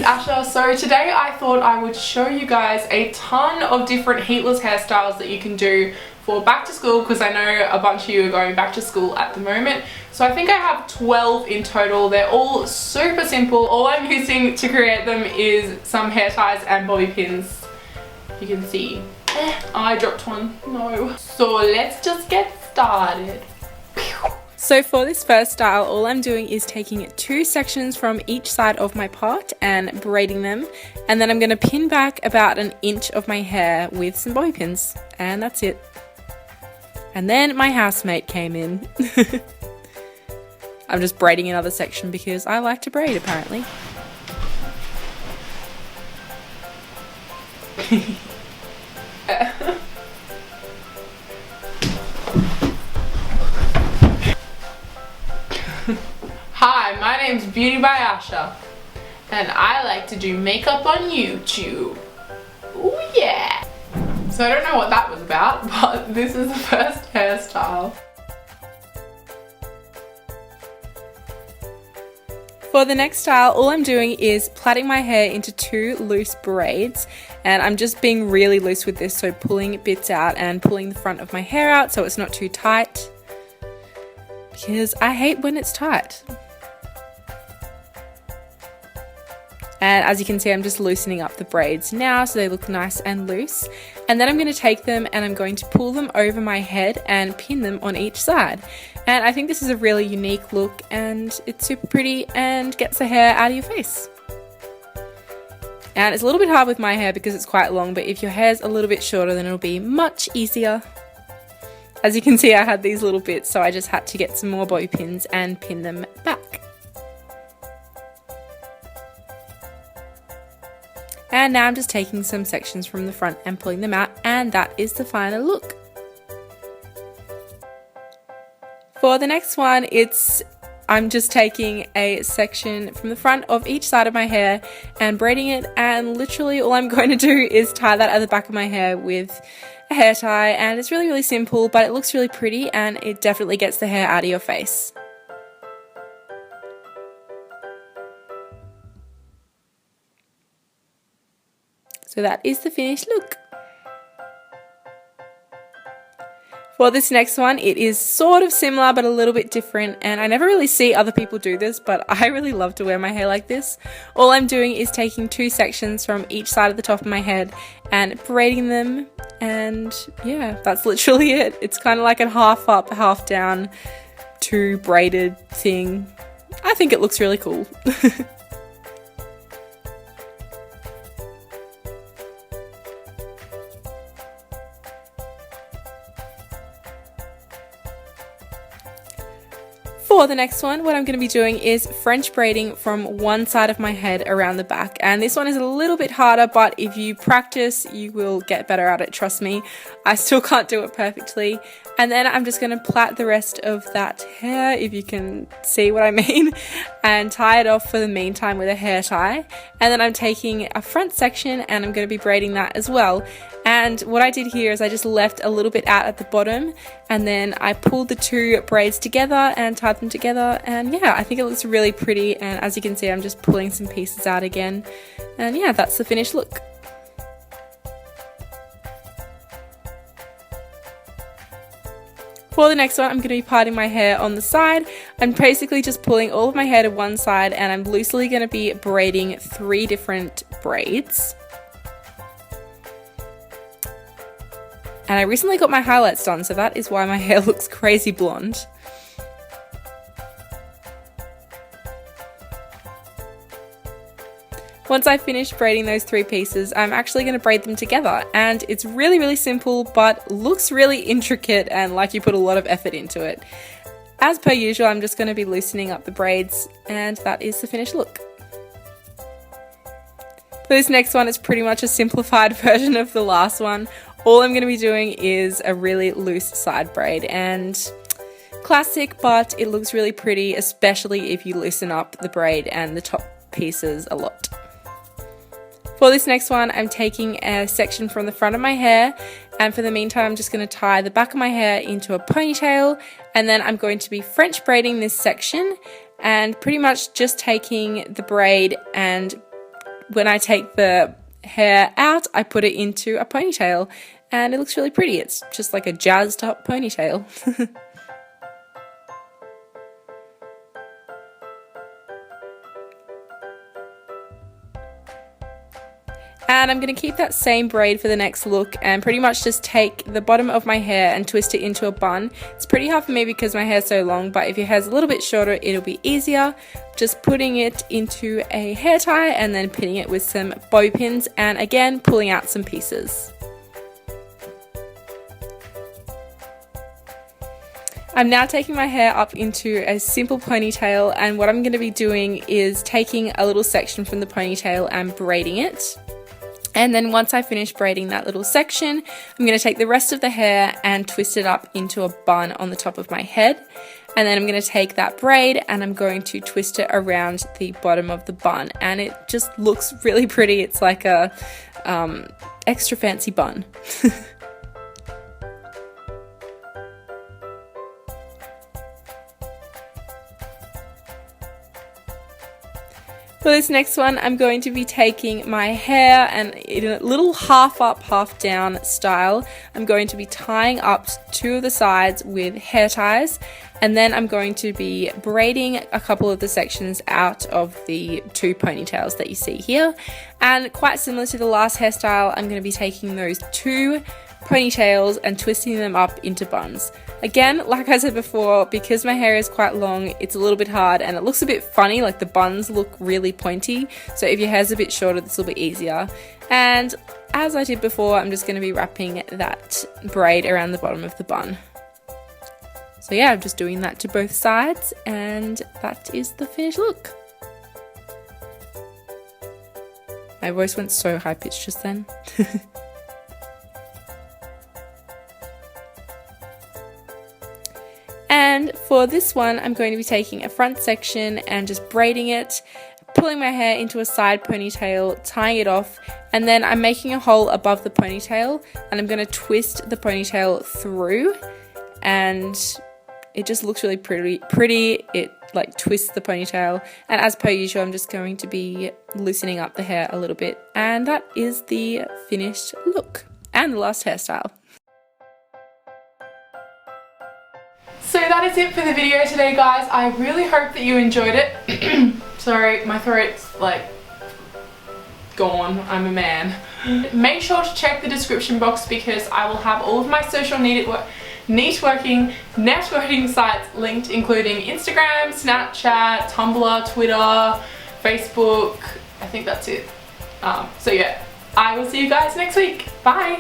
Beautybyasha. So today I thought I would show you guys a ton of different heatless hairstyles that you can do for back to school, because I know a bunch of you are going back to school at the moment. So I think I have 12 in total. They're all super simple. All I'm using to create them is some hair ties and bobby pins. You can see. I dropped one. No. So let's just get started. So for this first style, all I'm doing is taking 2 sections from each side of my pot and braiding them, and then I'm going to pin back about an inch of my hair with some bobby pins, and that's it. And then my housemate came in. I'm just braiding another section because I like to braid apparently. Hi, my name's Beautybyasha, and I like to do makeup on YouTube. Ooh yeah! So I don't know what that was about, but this is the first hairstyle. For the next style, all I'm doing is plaiting my hair into 2 loose braids, and I'm just being really loose with this, so pulling bits out and pulling the front of my hair out so it's not too tight, because I hate when it's tight. And as you can see, I'm just loosening up the braids now so they look nice and loose. And then I'm going to take them and I'm going to pull them over my head and pin them on each side. And I think this is a really unique look, and it's super pretty and gets the hair out of your face. And it's a little bit hard with my hair because it's quite long, but if your hair's a little bit shorter, then it'll be much easier. As you can see, I had these little bits, so I just had to get some more bobby pins and pin them back. And now I'm just taking some sections from the front and pulling them out, and that is the final look. For the next one, I'm just taking a section from the front of each side of my hair and braiding it, and literally all I'm going to do is tie that at the back of my hair with a hair tie, and it's really simple, but it looks really pretty and it definitely gets the hair out of your face. So that is the finished look. For this next one, it is sort of similar but a little bit different, and I never really see other people do this, but I really love to wear my hair like this. All I'm doing is taking 2 sections from each side of the top of my head and braiding them, and yeah, that's literally it. It's kind of like a half up, half down, 2 braided thing. I think it looks really cool. For the next one, what I'm going to be doing is French braiding from one side of my head around the back, and this one is a little bit harder, but if you practice you will get better at it, trust me. I still can't do it perfectly. And then I'm just going to plait the rest of that hair, if you can see what I mean, and tie it off for the meantime with a hair tie. And then I'm taking a front section and I'm going to be braiding that as well. And what I did here is I just left a little bit out at the bottom, and then I pulled the 2 braids together and tied them together, and yeah, I think it looks really pretty. And as you can see, I'm just pulling some pieces out again, and yeah, that's the finished look. For the next one, I'm going to be parting my hair on the side. I'm basically just pulling all of my hair to one side, and I'm loosely going to be braiding 3 different braids. And I recently got my highlights done, so that is why my hair looks crazy blonde. Once I finish braiding those 3 pieces, I'm actually going to braid them together, and it's really simple but looks really intricate and like you put a lot of effort into it. As per usual, I'm just going to be loosening up the braids, and that is the finished look. For this next one, it's pretty much a simplified version of the last one. All I'm going to be doing is a really loose side braid, and classic, but it looks really pretty, especially if you loosen up the braid and the top pieces a lot. For this next one, I'm taking a section from the front of my hair, and for the meantime, I'm just going to tie the back of my hair into a ponytail, and then I'm going to be French braiding this section, and pretty much just taking the braid and when I take the hair out, I put it into a ponytail, and it looks really pretty. It's just like a jazzed up ponytail. And I'm going to keep that same braid for the next look and pretty much just take the bottom of my hair and twist it into a bun. It's pretty hard for me because my hair's so long, but if your hair's a little bit shorter, it'll be easier. Just putting it into a hair tie and then pinning it with some bobby pins, and again pulling out some pieces. I'm now taking my hair up into a simple ponytail, and what I'm going to be doing is taking a little section from the ponytail and braiding it. And then once I finish braiding that little section, I'm going to take the rest of the hair and twist it up into a bun on the top of my head. And then I'm going to take that braid and I'm going to twist it around the bottom of the bun. And it just looks really pretty. It's like a extra fancy bun. For this next one, I'm going to be taking my hair and in a little half up, half down style, I'm going to be tying up two of the sides with hair ties, and then I'm going to be braiding a couple of the sections out of the two ponytails that you see here. And quite similar to the last hairstyle, I'm going to be taking those two ponytails and twisting them up into buns. Again, like I said before, because my hair is quite long, it's a little bit hard and it looks a bit funny, like the buns look really pointy. So if your hair's a bit shorter, this will be easier. And as I did before, I'm just going to be wrapping that braid around the bottom of the bun. So yeah, I'm just doing that to both sides, and that is the finished look. My voice went so high pitched just then. And for this one, I'm going to be taking a front section and just braiding it, pulling my hair into a side ponytail, tying it off, and then I'm making a hole above the ponytail and I'm going to twist the ponytail through, and it just looks really pretty. It like twists the ponytail, and as per usual, I'm just going to be loosening up the hair a little bit, and that is the finished look and the last hairstyle. So that is it for the video today, guys. I really hope that you enjoyed it. Sorry, my throat's like gone. I'm a man. Make sure to check the description box because I will have all of my social networking sites linked, including Instagram, Snapchat, Tumblr, Twitter, Facebook. I think that's it. So yeah, I will see you guys next week. Bye.